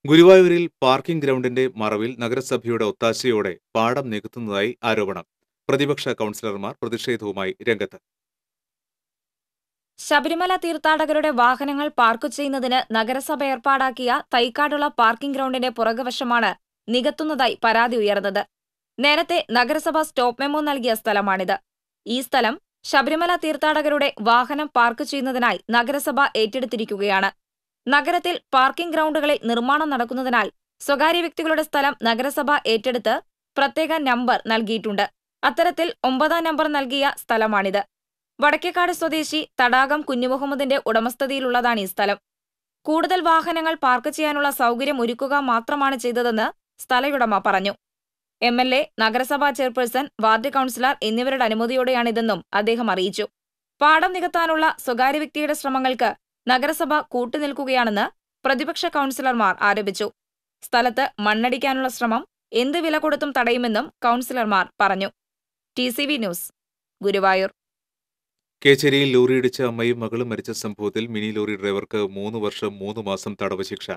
Speaker 1: ഗുരുവായൂരിൽ പാർക്കിംഗ് ഗ്രൗണ്ടിന്റെ മറവിൽ നഗരസഭയുടെ ഒത്താശയോടെ പാടം നികത്തുന്നതായി ആരോപണം. പ്രതിപക്ഷ കൌൺസിലർമാർ പ്രതിഷേധവുമായി രംഗത്ത്.
Speaker 9: ശബരിമല തീർത്ഥാടകരുടെ വാഹനങ്ങൾ പാർക്ക് ചെയ്യുന്നതിന് നഗരസഭ ഏർപ്പാടാക്കിയ തൈക്കാടുള്ള പാർക്കിംഗ് ഗ്രൗണ്ടിന്റെ പുറകുവശമാണ് നികത്തുന്നതായി പരാതി ഉയർന്നത്. നേരത്തെ നഗരസഭ സ്റ്റോപ്പ് മെമ്മോ നൽകിയ സ്ഥലമാണിത്. ഈ സ്ഥലം ശബരിമല തീർത്ഥാടകരുടെ വാഹനം പാർക്ക് ചെയ്യുന്നതിനായി നഗരസഭ ഏറ്റെടുത്തിരിക്കുകയാണ്. നഗരത്തിൽ പാർക്കിംഗ് ഗ്രൗണ്ടുകളിൽ നിർമ്മാണം നടക്കുന്നതിനാൽ സ്വകാര്യ വ്യക്തികളുടെ സ്ഥലം നഗരസഭ ഏറ്റെടുത്ത് പ്രത്യേക നമ്പർ നൽകിയിട്ടുണ്ട്. അത്തരത്തിൽ 9ാം നമ്പർ നൽകിയ സ്ഥലമാണിത്. വടക്കേക്കാട് സ്വദേശി തടാകം കുഞ്ഞുമുഹമ്മദിന്റെ ഉടമസ്ഥതയിലുള്ളതാണ് ഈ സ്ഥലം. കൂടുതൽ വാഹനങ്ങൾ പാർക്ക് ചെയ്യാനുള്ള സൗകര്യം ഒരുക്കുക മാത്രമാണ് ചെയ്തതെന്ന് സ്ഥലയുടമ പറഞ്ഞു. MLA, നഗരസഭാ ചെയർപേഴ്സൺ, വാർഡ് കൌൺസിലർ എന്നിവരുടെ അനുമതിയോടെയാണിതെന്നും അദ്ദേഹം അറിയിച്ചു. പാടം നികത്താനുള്ള സ്വകാര്യ വ്യക്തിയുടെ ശ്രമങ്ങൾക്ക് നഗരസഭ കൂട്ടുനിൽക്കുകയാണെന്ന് പ്രതിപക്ഷ കൌൺസിലർമാർ ആരോപിച്ചു. സ്ഥലത്ത് മണ്ണടിക്കാനുള്ള ശ്രമം എന്ത് വില കൊടുത്തും തടയുമെന്നും കൌൺസിലർമാർ പറഞ്ഞു. TCV news, Guruvayur.
Speaker 1: കേച്ചേരിയിൽ ലോറിയിടിച്ച് അമ്മയും മകളും മരിച്ച സംഭവത്തിൽ മിനി ലോറി ഡ്രൈവർക്ക് 3 വർഷം 3 മാസം തടവ് ശിക്ഷ.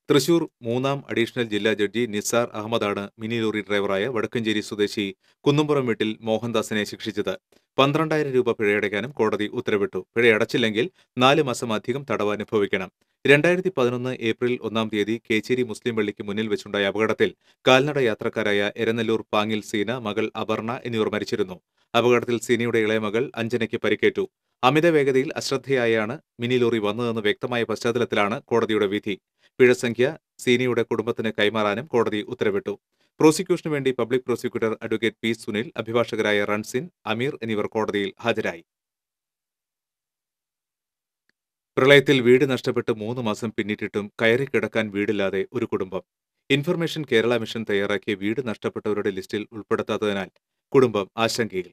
Speaker 1: തൃശൂർ 3ാം അഡീഷണൽ ജില്ലാ ജഡ്ജി നിസാർ അഹമ്മദാണ് മിനി ലോറി ഡ്രൈവറായ വടക്കഞ്ചേരി സ്വദേശി കുന്നുംപുറം വീട്ടിൽ മോഹൻദാസിനെ ശിക്ഷിച്ചത്. 12,000 രൂപ പിഴയടയ്ക്കാനും കോടതി ഉത്തരവിട്ടു. പിഴയടച്ചില്ലെങ്കിൽ 4 മാസം അധികം തടവ് അനുഭവിക്കണം. 2011 ഏപ്രിൽ 1-ാം തീയതി കേച്ചേരി മുസ്ലിം പള്ളിക്ക് മുന്നിൽ വെച്ചുണ്ടായ അപകടത്തിൽ കാൽനട യാത്രക്കാരായ എരനല്ലൂർ പാങ്ങിൽ സീന, മകൾ അപർണ എന്നിവർ മരിച്ചിരുന്നു. അപകടത്തിൽ സീനയുടെ ഇളയ മകൾ അഞ്ജനയ്ക്ക് പരിക്കേറ്റു. അമിത വേഗതയിൽ അശ്രദ്ധയായാണ് മിനി ലോറി വന്നതെന്ന് വ്യക്തമായ പശ്ചാത്തലത്തിലാണ് കോടതിയുടെ വിധി. പിഴസംഖ്യ സീനയുടെ കുടുംബത്തിന് കൈമാറാനും കോടതി ഉത്തരവിട്ടു. പ്രോസിക്യൂഷനു വേണ്ടി public prosecutor advocate P. Sunil, അഭിഭാഷകരായ റൺസിൻ, അമീർ എന്നിവർ കോടതിയിൽ ഹാജരായി. പ്രളയത്തിൽ വീട് നഷ്ടപ്പെട്ട് 3 മാസം പിന്നിട്ടിട്ടും കയറിക്കിടക്കാൻ വീടില്ലാതെ ഒരു കുടുംബം. ഇൻഫർമേഷൻ കേരള മിഷൻ തയ്യാറാക്കിയ വീട് നഷ്ടപ്പെട്ടവരുടെ ലിസ്റ്റിൽ ഉൾപ്പെടുത്താത്തതിനാൽ കുടുംബം ആശങ്കയിൽ.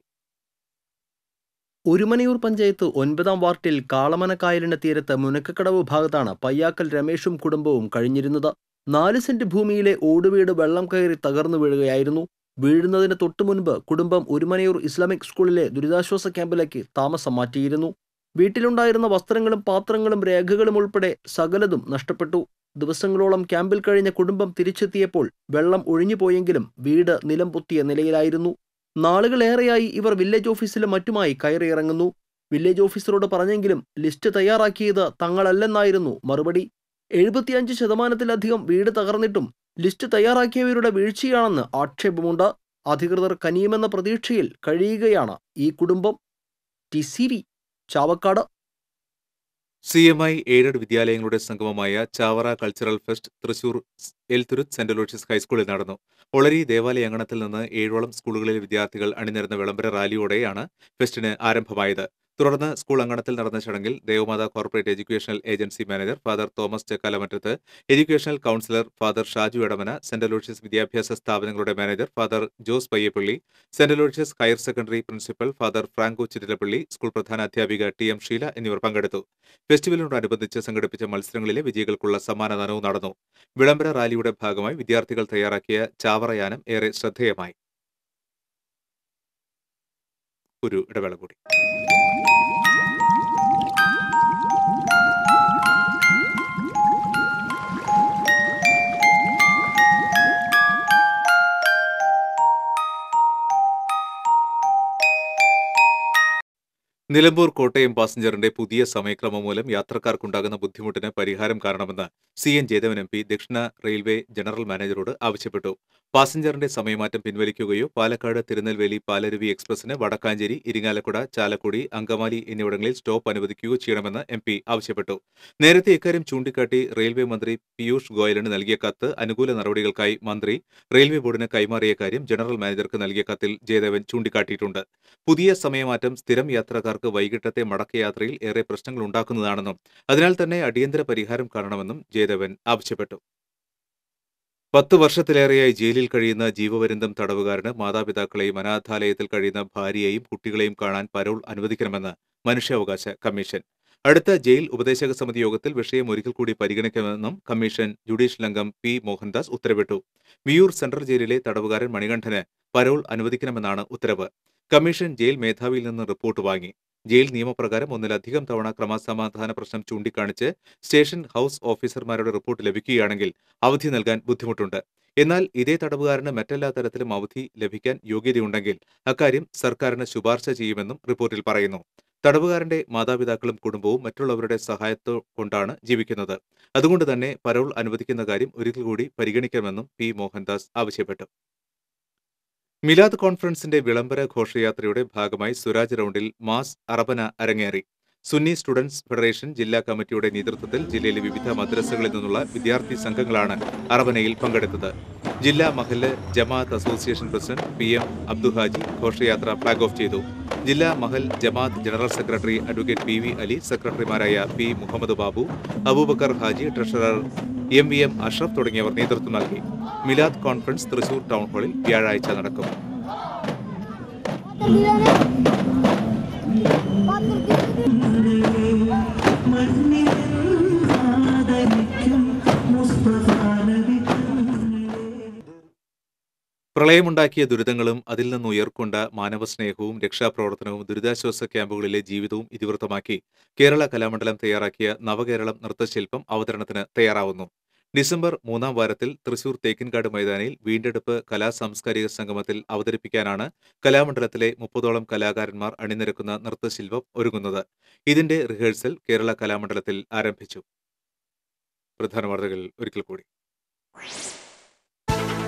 Speaker 6: ഒരുമനയൂർ പഞ്ചായത്ത് 9ാം വാർഡിൽ കാളമനക്കായലിന് തീരത്ത് മുനക്കക്കടവ് ഭാഗത്താണ് പയ്യാക്കൽ രമേശും കുടുംബവും കഴിഞ്ഞിരുന്നത്. 4 സെന്റ് ഭൂമിയിലെ ഓടുവീട് വെള്ളം കയറി തകർന്നു വീഴുകയായിരുന്നു. വീഴുന്നതിന് തൊട്ടുമുൻപ് കുടുംബം ഒരുമനയൂർ ഇസ്ലാമിക് സ്കൂളിലെ ദുരിതാശ്വാസ ക്യാമ്പിലേക്ക് താമസം മാറ്റിയിരുന്നു. വീട്ടിലുണ്ടായിരുന്ന വസ്ത്രങ്ങളും പാത്രങ്ങളും രേഖകളും ഉൾപ്പെടെ സകലതും നഷ്ടപ്പെട്ടു. ദിവസങ്ങളോളം ക്യാമ്പിൽ കഴിഞ്ഞ കുടുംബം തിരിച്ചെത്തിയപ്പോൾ വെള്ളം ഒഴിഞ്ഞുപോയെങ്കിലും വീട് നിലം പൊത്തിയ നിലയിലായിരുന്നു. നാളുകളേറെയായി ഇവർ വില്ലേജ് ഓഫീസിലും മറ്റുമായി കയറിയിറങ്ങുന്നു. വില്ലേജ് ഓഫീസറോട് പറഞ്ഞെങ്കിലും ലിസ്റ്റ് തയ്യാറാക്കിയത് തങ്ങളല്ലെന്നായിരുന്നു മറുപടി. 75% വീട് തകർന്നിട്ടും ലിസ്റ്റ് തയ്യാറാക്കിയവരുടെ വീഴ്ചയാണെന്ന് ആക്ഷേപമുണ്ട്. അധികൃതർ കനിയുമെന്ന പ്രതീക്ഷയിൽ കഴിയുകയാണ് ഈ കുടുംബം. TCV, ചാവക്കാട്.
Speaker 1: CMI എയ്ഡഡ് വിദ്യാലയങ്ങളുടെ സംഗമമായ Chavara cultural fest Thrissur Elthuruth Saint Aloysius ഹൈസ്കൂളിൽ നടന്നു. ഒളരി ദേവാലയ അങ്കണത്തിൽ നിന്ന് 7ഓളം സ്കൂളുകളിലെ വിദ്യാർത്ഥികൾ അണിനിരന്ന വിളംബര റാലിയോടെയാണ് ഫെസ്റ്റിന് ആരംഭമായത്. തുടർന്ന് സ്കൂൾ അങ്കണത്തിൽ നടന്ന ചടങ്ങിൽ Devamatha corporate educational agency manager father Thomas Chekkalamattath, educational counsellor father Shaju Edamana, Saint Aloysius വിദ്യാഭ്യാസ സ്ഥാപനങ്ങളുടെ manager father Jose Payyappilly, Saint Aloysius higher secondary principal father Franco Chittilappilly, school പ്രധാന അധ്യാപിക TM ഷീല എന്നിവർ പങ്കെടുത്തു. ഫെസ്റ്റിവലിനോടനുബന്ധിച്ച് സംഘടിപ്പിച്ച മത്സരങ്ങളിലെ വിജയികൾക്കുള്ള സമ്മാനദാനവും നടന്നു. വിളംബര റാലിയുടെ ഭാഗമായി വിദ്യാർത്ഥികൾ തയ്യാറാക്കിയ ചാവറയാനം ഏറെ ശ്രദ്ധേയമായി. ഒരു ഇടവേള കൂടി. നിലമ്പൂർ കോട്ടയം പാസഞ്ചറിന്റെ പുതിയ സമയക്രമം മൂലം യാത്രക്കാർക്കുണ്ടാകുന്ന ബുദ്ധിമുട്ടിന് പരിഹാരം കാണണമെന്ന് CN ജയദേവൻ MP ദക്ഷിണ റെയിൽവേ ജനറൽ മാനേജരോട് ആവശ്യപ്പെട്ടു. പാസഞ്ചറിന്റെ സമയമാറ്റം പിൻവലിക്കുകയോ പാലക്കാട് തിരുനെൽവേലി പാലരുവി എക്സ്പ്രസിന് വടക്കാഞ്ചേരി, ഇരിങ്ങാലക്കുട, ചാലക്കുടി, അങ്കമാലി എന്നിവിടങ്ങളിൽ സ്റ്റോപ്പ് അനുവദിക്കുകയോ ചെയ്യണമെന്ന് MP ആവശ്യപ്പെട്ടു. നേരത്തെ ഇക്കാര്യം ചൂണ്ടിക്കാട്ടി റെയിൽവേ മന്ത്രി പീയൂഷ് ഗോയലിന് നൽകിയ കത്ത് അനുകൂല നടപടികൾക്കായി മന്ത്രി റെയിൽവേ ബോർഡിന് കൈമാറിയ കാര്യം ജനറൽ മാനേജർക്ക് നൽകിയ കത്തിൽ ജയദേവൻ ചൂണ്ടിക്കാട്ടിയിട്ടുണ്ട്. പുതിയ സമയമാറ്റം സ്ഥിരം യാത്രക്കാർക്ക് വൈകിട്ടത്തെ മടക്കയാത്രയിൽ ഏറെ പ്രശ്നങ്ങൾ ഉണ്ടാക്കുന്നതാണെന്നും അതിനാൽ തന്നെ അടിയന്തര പരിഹാരം കാണണമെന്നും ജയദേവൻ ആവശ്യപ്പെട്ടു. 10 വർഷത്തിലേറെയായി ജയിലിൽ കഴിയുന്ന ജീവപര്യന്തം തടവുകാരന് മാതാപിതാക്കളെയും അനാഥാലയത്തിൽ കഴിയുന്ന ഭാര്യയെയും കുട്ടികളെയും കാണാൻ പരോൾ അനുവദിക്കണമെന്ന് മനുഷ്യാവകാശ കമ്മീഷൻ. അടുത്ത ജയിൽ ഉപദേശക സമിതി യോഗത്തിൽ വിഷയം ഒരിക്കൽ കൂടി പരിഗണിക്കണമെന്നും കമ്മീഷൻ ജുഡീഷ്യൽ അംഗം P. മോഹൻദാസ് ഉത്തരവിട്ടു. വിയ്യൂർ സെൻട്രൽ ജയിലിലെ തടവുകാരൻ മണികണ്ഠന് പരോൾ അനുവദിക്കണമെന്നാണ് ഉത്തരവ്. കമ്മീഷൻ ജയിൽ മേധാവിയിൽ നിന്ന് റിപ്പോർട്ട് വാങ്ങി. ജയിൽ നിയമപ്രകാരം ഒന്നിലധികം തവണ ക്രമസമാധാന പ്രശ്നം ചൂണ്ടിക്കാണിച്ച് സ്റ്റേഷൻ ഹൌസ് ഓഫീസർമാരുടെ റിപ്പോർട്ട് ലഭിക്കുകയാണെങ്കിൽ അവധി നൽകാൻ ബുദ്ധിമുട്ടുണ്ട്. എന്നാൽ ഇതേ തടവുകാരന് മറ്റെല്ലാ തരത്തിലും അവധി ലഭിക്കാൻ യോഗ്യതയുണ്ടെങ്കിൽ അക്കാര്യം സർക്കാരിന് ശുപാർശ ചെയ്യുമെന്നും റിപ്പോർട്ടിൽ പറയുന്നു. തടവുകാരന്റെ മാതാപിതാക്കളും കുടുംബവും മറ്റുള്ളവരുടെ സഹായത്തോകൊണ്ടാണ് ജീവിക്കുന്നത്. അതുകൊണ്ട് തന്നെ പരോൾ അനുവദിക്കുന്ന കാര്യം ഒരിക്കൽ കൂടി പരിഗണിക്കണമെന്നും P. മോഹൻദാസ് ആവശ്യപ്പെട്ടു. മിലാദ് കോൺഫറൻസിന്റെ വിളംബര ഘോഷയാത്രയുടെ ഭാഗമായി സുരാജ് റൌണ്ടിൽ മാസ് അറബന അരങ്ങേറി. സുന്നി സ്റ്റുഡൻസ് ഫെഡറേഷൻ ജില്ലാ കമ്മിറ്റിയുടെ നേതൃത്വത്തിൽ ജില്ലയിലെ വിവിധ മദ്രസകളിൽ നിന്നുള്ള വിദ്യാർത്ഥി സംഘങ്ങളാണ് അറബനയിൽ പങ്കെടുത്തത്. ജില്ലാ മഹല്ല് ജമാഅത്ത് അസോസിയേഷൻ പ്രസിഡന്റ് PM അബ്ദുഹാജി ഘോഷയാത്ര ഫ്ളാഗ് ഓഫ് ചെയ്തു. ജില്ലാ മഹൽ ജമാഅത്ത് general secretary advocate PV Ali, സെക്രട്ടറിമാരായ P. Muhammad Babu, Aboobacker Haji, treasurer MVM Ashraf തുടങ്ങിയവർ നേതൃത്വം നൽകി. മിലാദ് കോൺഫറൻസ് തൃശൂർ ടൗൺ ഹാളിൽ വ്യാഴാഴ്ച നടക്കും. പ്രളയമുണ്ടാക്കിയ ദുരിതങ്ങളും അതിൽ നിന്ന് ഉയർക്കൊണ്ട മാനവസ്നേഹവും രക്ഷാപ്രവർത്തനവും ദുരിതാശ്വാസ ക്യാമ്പുകളിലെ ജീവിതവും ഇതിവൃത്തമാക്കി കേരള കലാമണ്ഡലം തയ്യാറാക്കിയ നവകേരളം നൃത്തശില്പം അവതരണത്തിന് തയ്യാറാവുന്നു. ഡിസംബർ 3-ാം വാരത്തിൽ തൃശൂർ തേക്കിൻകാട് മൈതാനിയിൽ വീണ്ടെടുപ്പ് കലാസാംസ്കാരിക സംഗമത്തിൽ അവതരിപ്പിക്കാനാണ് കലാമണ്ഡലത്തിലെ 30ഓളം കലാകാരന്മാർ അണിനിരക്കുന്ന നൃത്തശില്പം ഒരുങ്ങുന്നത്. ഇതിന്റെ റിഹേഴ്സൽ കേരള കലാമണ്ഡലത്തിൽ ആരംഭിച്ചു. പ്രധാന വാർത്തകൾ ഒരിക്കൽ കൂടി.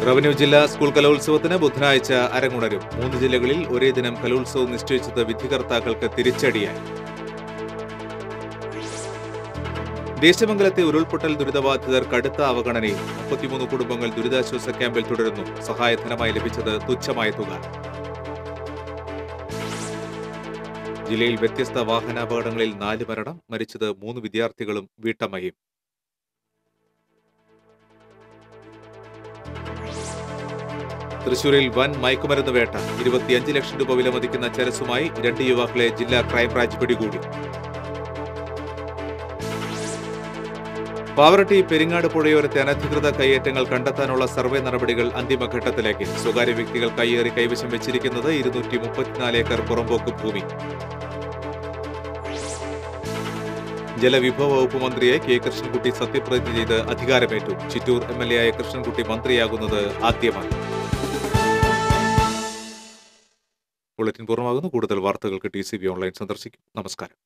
Speaker 1: റവന്യൂ ജില്ലാ സ്കൂൾ കലോത്സവത്തിന് ബുധനാഴ്ച അരങ്ങുണരും. 3 ജില്ലകളിൽ ഒരേ ദിനം കലോത്സവം നിശ്ചയിച്ചത് വിധികർത്താക്കൾക്ക് തിരിച്ചടിയായി. ദേശമംഗലത്തെ ഉരുൾപൊട്ടൽ ദുരിതബാധിതർ കടുത്ത അവഗണനയിൽ. 33 കുടുംബങ്ങൾ ദുരിതാശ്വാസ ക്യാമ്പിൽ തുടരുന്നു. സഹായധനമായി ലഭിച്ചത് തുച്ഛമായ തുക. ജില്ലയിൽ വ്യത്യസ്ത വാഹനാപകടങ്ങളിൽ 4 മരണം. മരിച്ചത് 3 വിദ്യാർത്ഥികളും വീട്ടമ്മയും. തൃശൂരിൽ വൻ മയക്കുമരുന്ന് വേട്ട. 25 ലക്ഷം രൂപ വിലമതിക്കുന്ന ചരസുമായി 2 യുവാക്കളെ ജില്ലാ ക്രൈംബ്രാഞ്ച് പിടികൂടി. പാവറട്ടി പെരിങ്ങാട് പുഴയോരത്തെ അനധികൃത കയ്യേറ്റങ്ങൾ കണ്ടെത്താനുള്ള സർവേ നടപടികൾ അന്തിമഘട്ടത്തിലേക്ക്. സ്വകാര്യ വ്യക്തികൾ കയ്യേറി കൈവശം വെച്ചിരിക്കുന്നത് 234 ഏക്കർ പുറമ്പോക്ക് ഭൂമി. ജലവിഭവ വകുപ്പ് മന്ത്രിയായി K. കൃഷ്ണൻകുട്ടി സത്യപ്രതിജ്ഞ ചെയ്ത് അധികാരമേറ്റു. ചിറ്റൂർ MLA ആയ കൃഷ്ണൻകുട്ടി മന്ത്രിയാകുന്നത് ആദ്യമായി. ബുള്ളറ്റിൻ പൂർണ്ണമാകുന്നു. കൂടുതൽ വാർത്തകൾക്ക് TCV ഓൺലൈൻ സന്ദർശിക്കും. നമസ്കാരം.